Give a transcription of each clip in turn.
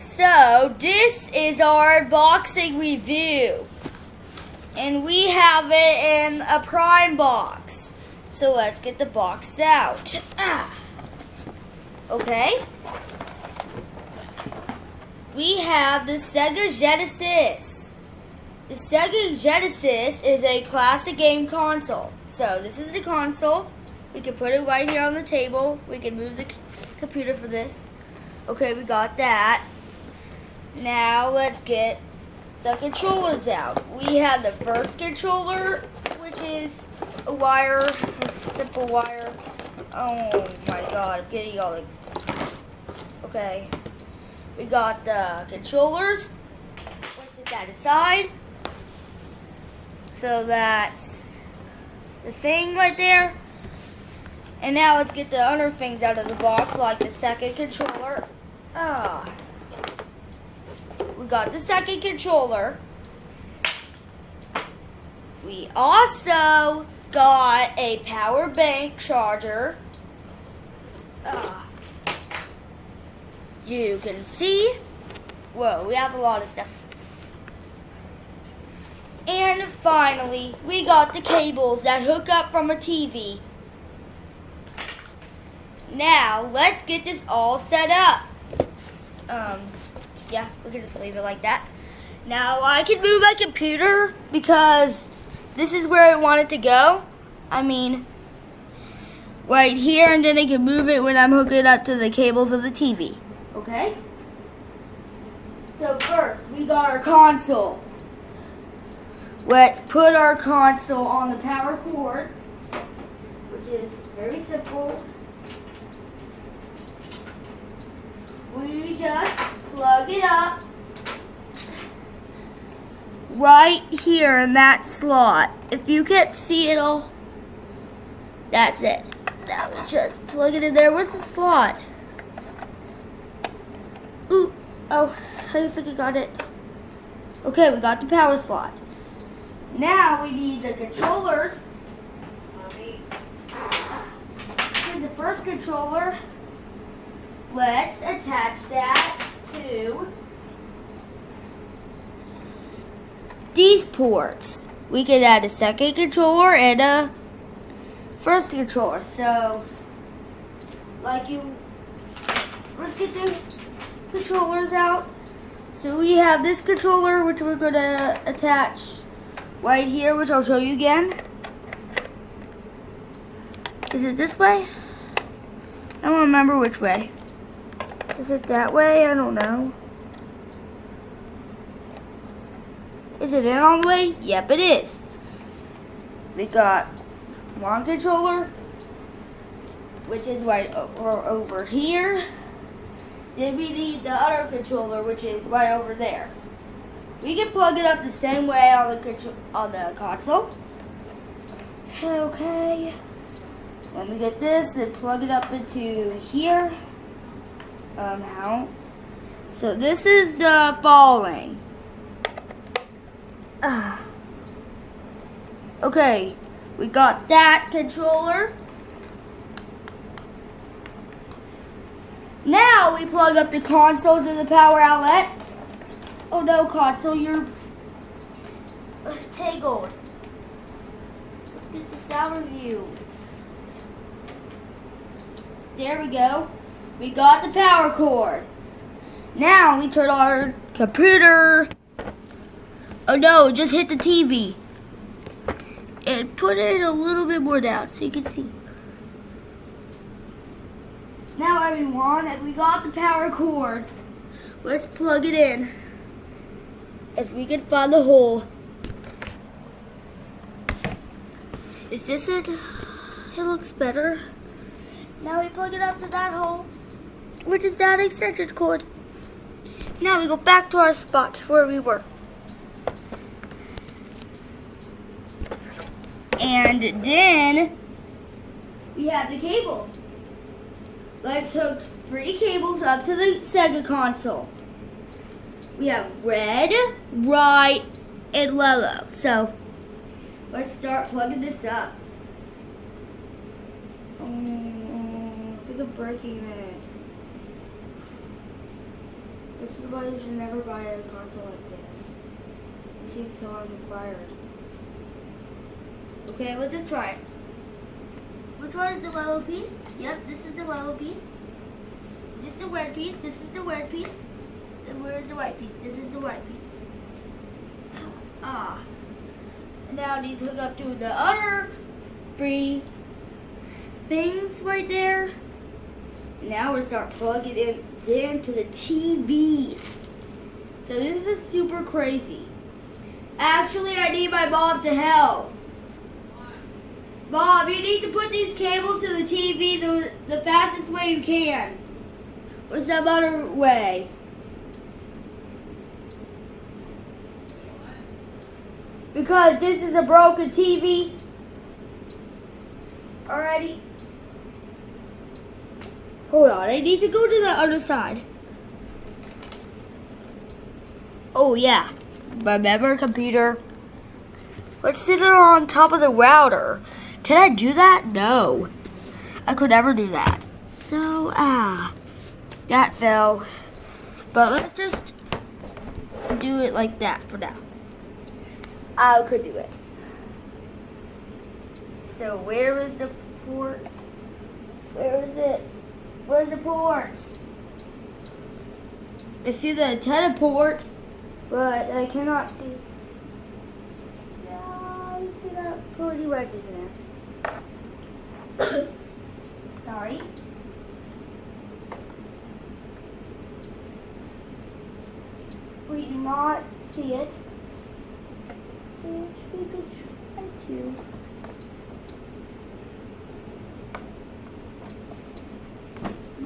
So this is our unboxing review, and we have it in a prime box. So let's get the box out. Okay. We have the Sega Genesis. The Sega Genesis is a classic game console. So this is the console. We can put it right here on the table. We can move the computer for this. Okay, we got that. Now let's get the controllers out. We have the first controller, which is a wire, a simple wire. Oh my god, I'm getting all the... Okay. We got the controllers. Let's set that aside. So that's the thing right there. And now let's get the other things out of the box, like the second controller. We got the second controller. We also got a power bank charger. You can see. Whoa, we have a lot of stuff. And finally, we got the cables that hook up from a TV. Now, let's get this all set up. Yeah, we can just leave it like that. Now, I can move my computer because this is where I want it to go. I mean, right here, and then I can move it when I'm hooking it up to the cables of the TV. Okay? So first, we got our console. Let's put our console on the power cord, which is very simple. We just plug it up right here in that slot. If you can't see it all, that's it. Now we just plug it in there. Where's the slot? Ooh, oh, I think I got it. Okay, we got the power slot. Now we need the controllers. Here's the first controller. Let's attach that to these ports. We can add a second controller and a first controller. So, let's get the controllers out. So we have this controller, which we're going to attach right here, which I'll show you again. Is it this way? I don't remember which way. Is it that way? I don't know. Is it in all the way? Yep, it is. We got one controller, which is right over here. Then we need the other controller, which is right over there. We can plug it up the same way on the console. Okay. Let me get this and plug it up into here. How? So this is the falling. Okay, we got that controller. Now we plug up the console to the power outlet. Oh no, console, you're tangled. Let's get this out of you. There we go. We got the power cord. Now we turn our computer. Oh no, just hit the TV. And put it a little bit more down so you can see. Now everyone, we got the power cord. Let's plug it in as we can find the hole. Is this it? It looks better. Now we plug it up to that hole, which is that extension cord. Now we go back to our spot where we were. And then we have the cables. Let's hook 3 cables up to the Sega console. We have red, white, and yellow. So let's start plugging this up. I think I'm breaking it. This is why you should never buy a console like this. It seems so uninspired. Okay, let's just try it. Which one is the yellow piece? Yep, this is the yellow piece. This is the red piece. This is the red piece. And where is the white piece? This is the white piece. Ah. And now I need to hook up to the other three things right there. Now we start plugging it into the TV. So this is super crazy. Actually, I need my mom to help. Bob, you need to put these cables to the TV the fastest way you can. Or some other way. Because this is a broken TV. Already. Hold on, I need to go to the other side. Oh yeah, remember computer? Let's sit it on top of the router. Can I do that? No, I could never do that. So, that fell. But let's just do it like that for now. I could do it. So where is the ports? Where is it? Where's the ports? I see the antenna port, but I cannot see. Yeah, I see that pretty wedge in there. Sorry. We do not see it. Which we could try to.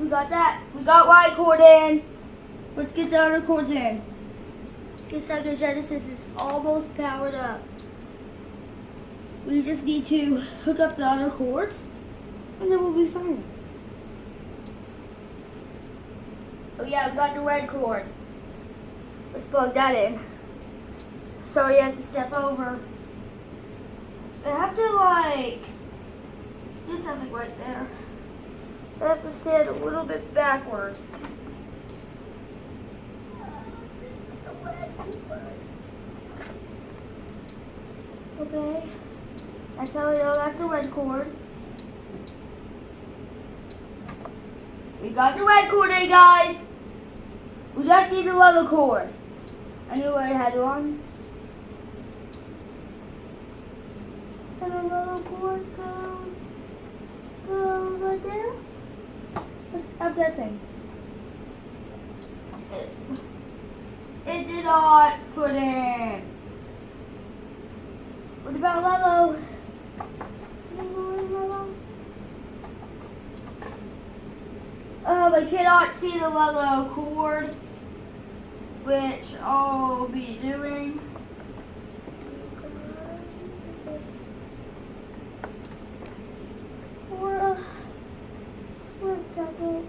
We got that. We got white cord in. Let's get the other cords in. The Sega Genesis is almost powered up. We just need to hook up the other cords, and then we'll be fine. Oh yeah, we got the red cord. Let's plug that in. So you have to step over. I have to do something right there. I have to stand a little bit backwards. Okay. That's how we know that's the red cord. We got the red cord in, guys. We just need the yellow cord. I knew where I had one. And the yellow cord goes right there. I'm guessing. It did not put in. What about yellow? I cannot see the yellow cord, which I'll be doing. For a split second,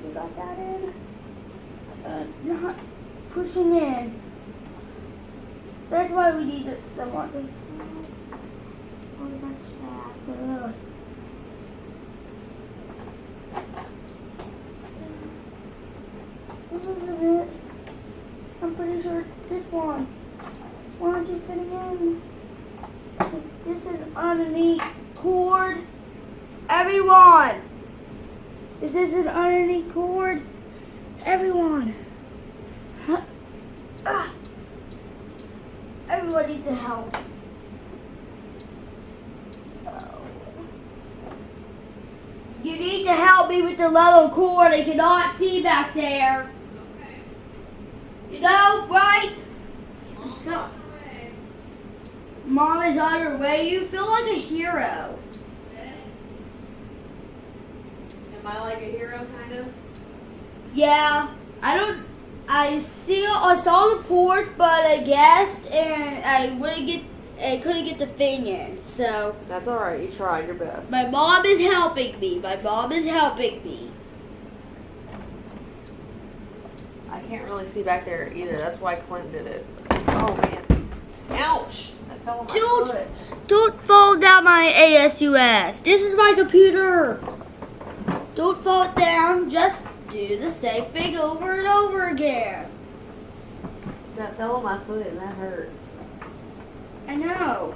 we got that in. It's not pushing in. That's why we need it somewhat. This isn't it. I'm pretty sure it's this one. Why aren't you fitting in? This is underneath cord. Everyone! Is this an underneath cord? Everyone! Everyone needs help. So, you need to help me with the yellow cord. I cannot see back there. Okay. You know, right? So, Mom is on her way. You feel like a hero. Am I like a hero, kind of? Yeah, I saw the ports, but I guessed, and I couldn't get the thing in. So That's all right. You tried your best. my mom is helping me. My mom is helping me. I can't really see back there either. That's why Clint did it. Oh man! Ouch! That fell on my foot. Don't fall down my ASUS. This is my computer. Don't fall it down. Just do the same thing over and over again. That fell on my foot and that hurt. I know.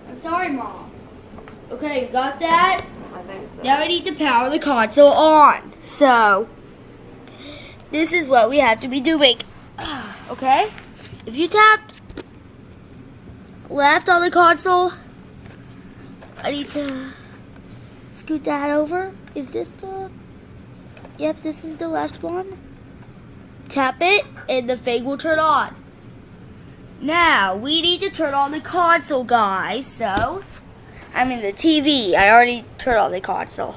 I'm sorry, Mom. Okay, you got that? I think so. Now we need to power the console on. So, this is what we have to be doing. Okay? If you tapped left on the console, I need to scoot that over. Is this the... Yep, this is the left one. Tap it, and the thing will turn on. Now, we need to turn on the console, guys. So, I mean the TV. I already turned on the console.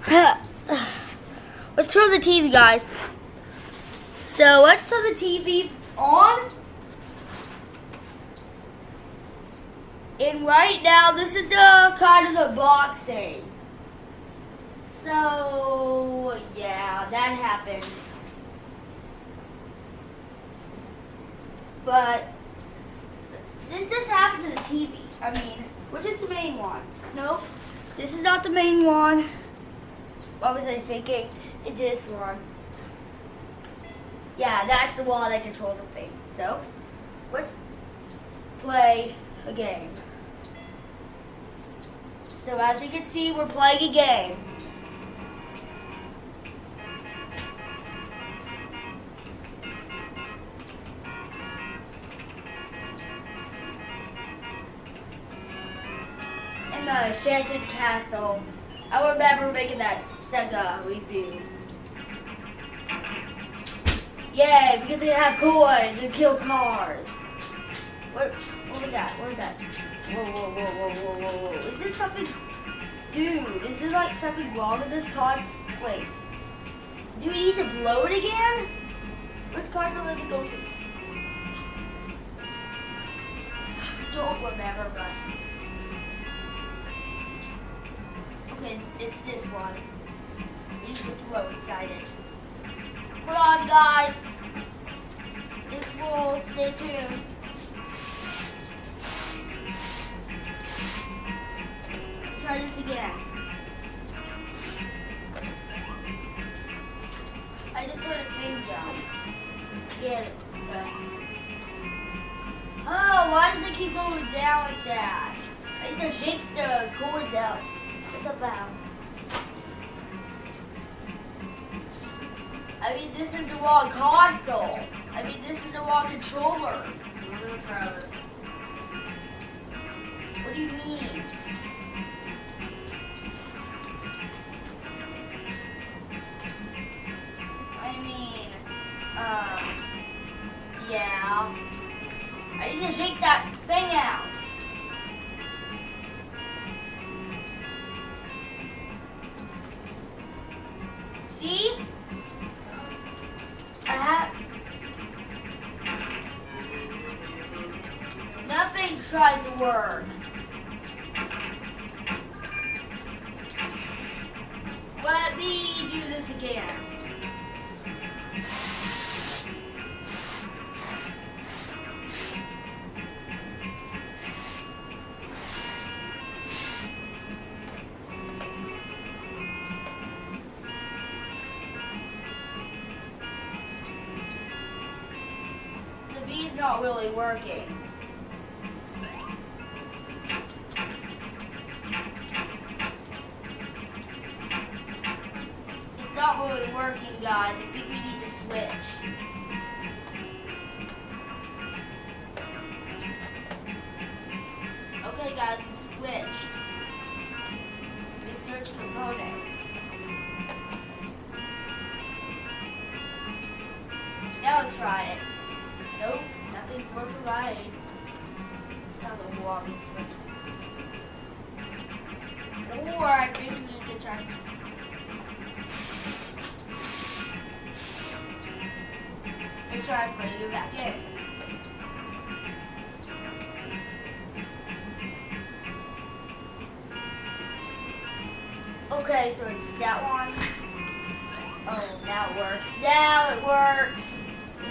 Let's turn the TV, guys. So, let's turn the TV on. And right now, this is the kind of the boxing. So, yeah, that happened. But this just happened to the TV. I mean, which is the main one? Nope. This is not the main one. What was I thinking? It's this one. Yeah, that's the one that controls the thing. So, let's play a game. So as you can see, we're playing a game. In the Enchanted Castle. I remember making that Sega review. Yay, because they have coins and kill cars. What was that? What was that? Whoa, whoa, whoa, whoa, whoa, whoa, whoa. Is this something... Dude, is there like something wrong with this console? Wait. Do we need to blow it again? Which console does it go to? Don't remember, but... Okay, it's this one. We need to blow inside it. Hold on, guys. This will stay tuned. Try this again. I just heard a thing jump. Scared it. Oh, why does it keep going down like that? I think it shakes the cords out. What's up, Al? I mean, this is the wrong console. I mean, this is the wrong controller. I'm gonna try this. What do you mean? I mean, yeah. I need to shake that thing out. See? Nothing tries to work. Let me do this again. The bee's not really working. Not really working, guys. I think we need to switch. Okay, guys, we switched. We switched components. Now let's try it. Nope, nothing's working right. Sounds like a walking. Or I think we can try. And try putting it back in. Okay, so it's that one. Oh, now it works. Now it works.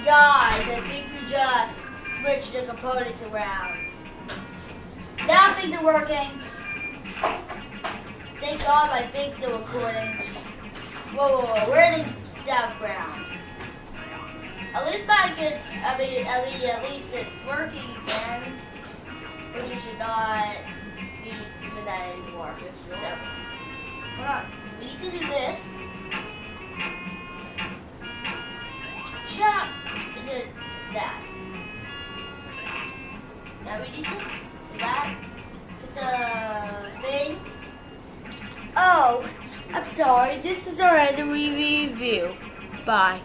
Guys, I think we just switched the components around. Now things are working. Thank God my thing's still recording. Whoa, whoa, whoa. Where did dark brown. At least I could, at least it's working again. Which it should not be doing that anymore. So, hold on. We need to do this. Chop! And then that. Now we need to do that. Put the thing. Oh, I'm sorry. This is our end of review. Bye.